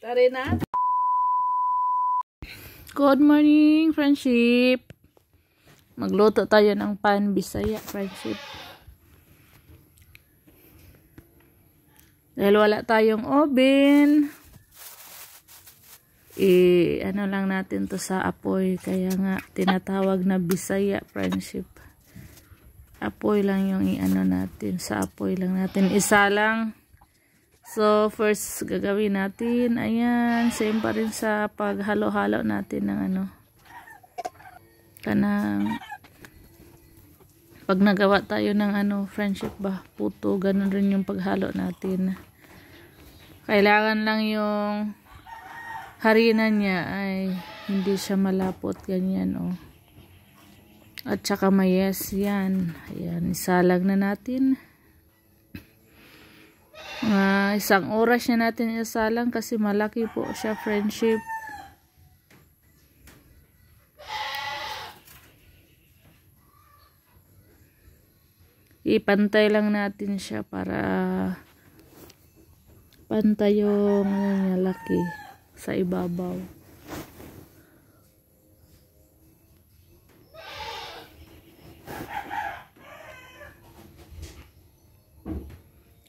Baliktarin na. Good morning, friendship. Magluto tayo ng pan Bisaya, friendship. Dahil wala tayong oven, ano lang natin to sa apoy. Kaya nga, tinatawag na Bisaya, friendship. Apoy lang yung i-ano natin. Sa apoy lang natin. Isa lang. So, first gagawin natin. Ayan. Same pa rin sa paghalo-halo natin ng ano. Kanang pag nagawa tayo ng ano, friendship ba, puto. Ganun rin yung paghalo natin. Kailangan lang yung harina niya ay hindi siya malapot. Ganyan, oh. At saka mayes yan. Ayan, isalag na natin. Isang oras na natin isalang kasi malaki po siya, friendship. Ipantay lang natin siya para pantay yung ano niya, laki sa ibabaw.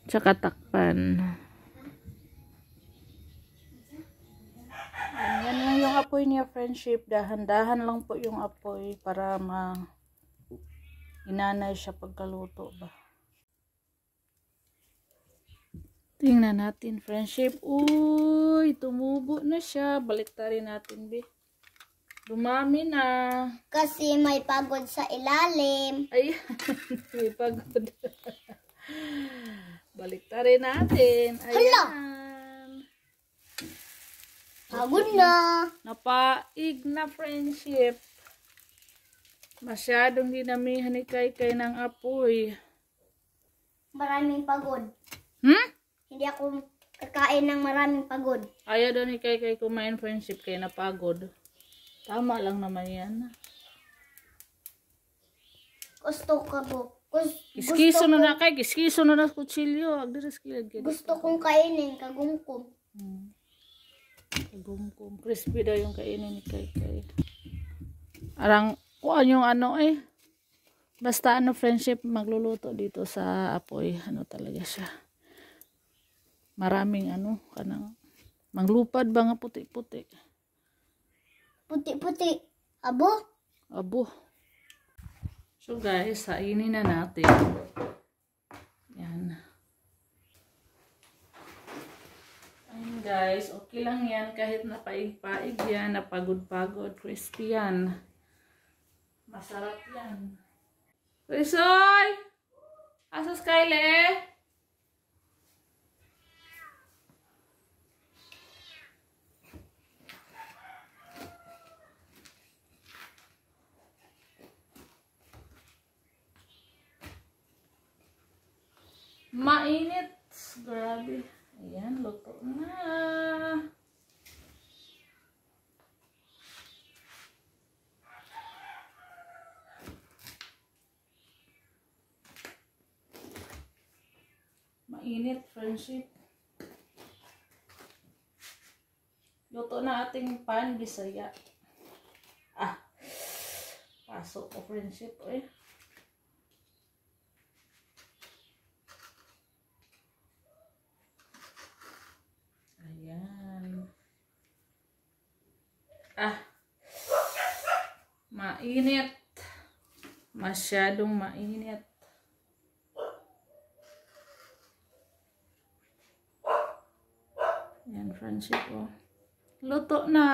Tsaka takpan. Yan lang yung apoy niya, friendship. Dahan-dahan lang po yung apoy para inanay siya pagkaluto ba. Tingnan natin, friendship. Uy, tumubo na siya. Baliktarin natin, be. Dumami na. Kasi may pagod sa ilalim. Ay, may pagod. Baliktarin natin. Ayan. Pagod na. Napaig na, friendship. Masyadong dinamihan ni Kay ng apoy. Maraming pagod. Hindi ako kakain ng maraming pagod. Ayaw daw ni Kay kumain, friendship, kaya napagod. Tama lang naman yan. Gusto ka po. Kiskiso na na kay, kiskiso na na kutsilyo. Gusto kong kainin, kagumkom. Kagumkom. Crispy daw yung kainin ni Kay. Arang, kuan yung ano eh. Basta ano, friendship, magluluto dito sa apoy. Ano talaga siya. Maraming ano, kanang manglupad ba nga puti-puti. Puti-puti. Abo? Abo. So guys, sainin na natin. Yan. Ayun guys, okay lang yan. Kahit napaig-paig yan, napagod-pagod, crispy yan. Masarap yan. Risoy! Asas Kyle? Mainit. Grabe. Ayan, luto na. Mainit, friendship. Luto na ating pan Bisaya. Pasok ko, friendship. Ayan. Mainit. Masyadong mainit. Ayan, friendship, oh. Luto na.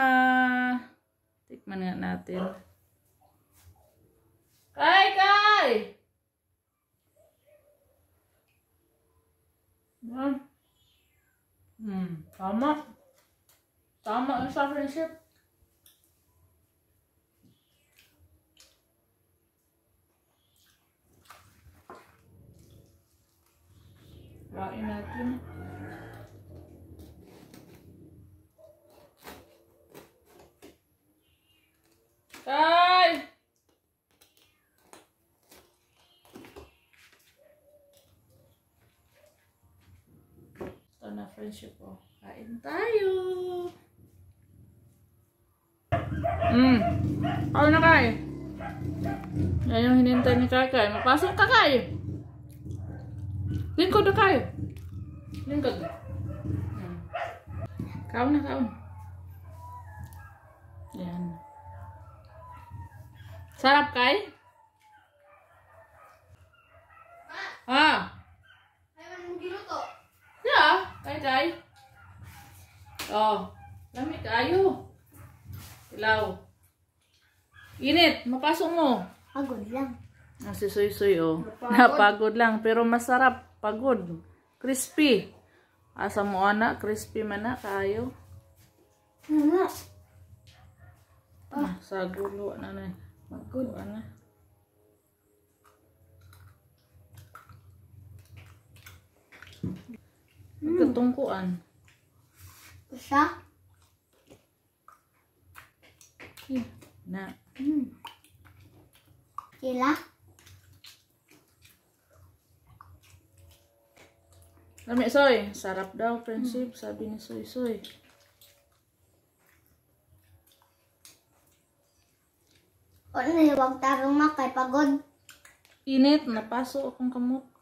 Tikman nga natin. Kay! Tama. Tama yung sa friendship. Kain natin. Kay! friendship po. Kain tayo. Kain na Kay. Yan yung hinintay ni Kay. Mapasok ka Kay. Lingkod na Kay. Lingkod. Kaon na kaon. Yan. Sarap Kay? Ah. Ayaw mo giluto. Yeah, Kay. Oh, lamig kayo. Ilaw. Init, mapasok mo. Pagod lang. Si Soy oh. Napagod lang, pero masarap. Pagod. Crispy. Asa mo anak, crispy man na kayo. Ano? Sa gulo na na. Pagod na. Katungkuan. Isa? Na. Sila? Lami Soy, sarap daw friendship, sabi ni Soy. O na, huwag tarong na kay pagod. Init, napaso akong kamot.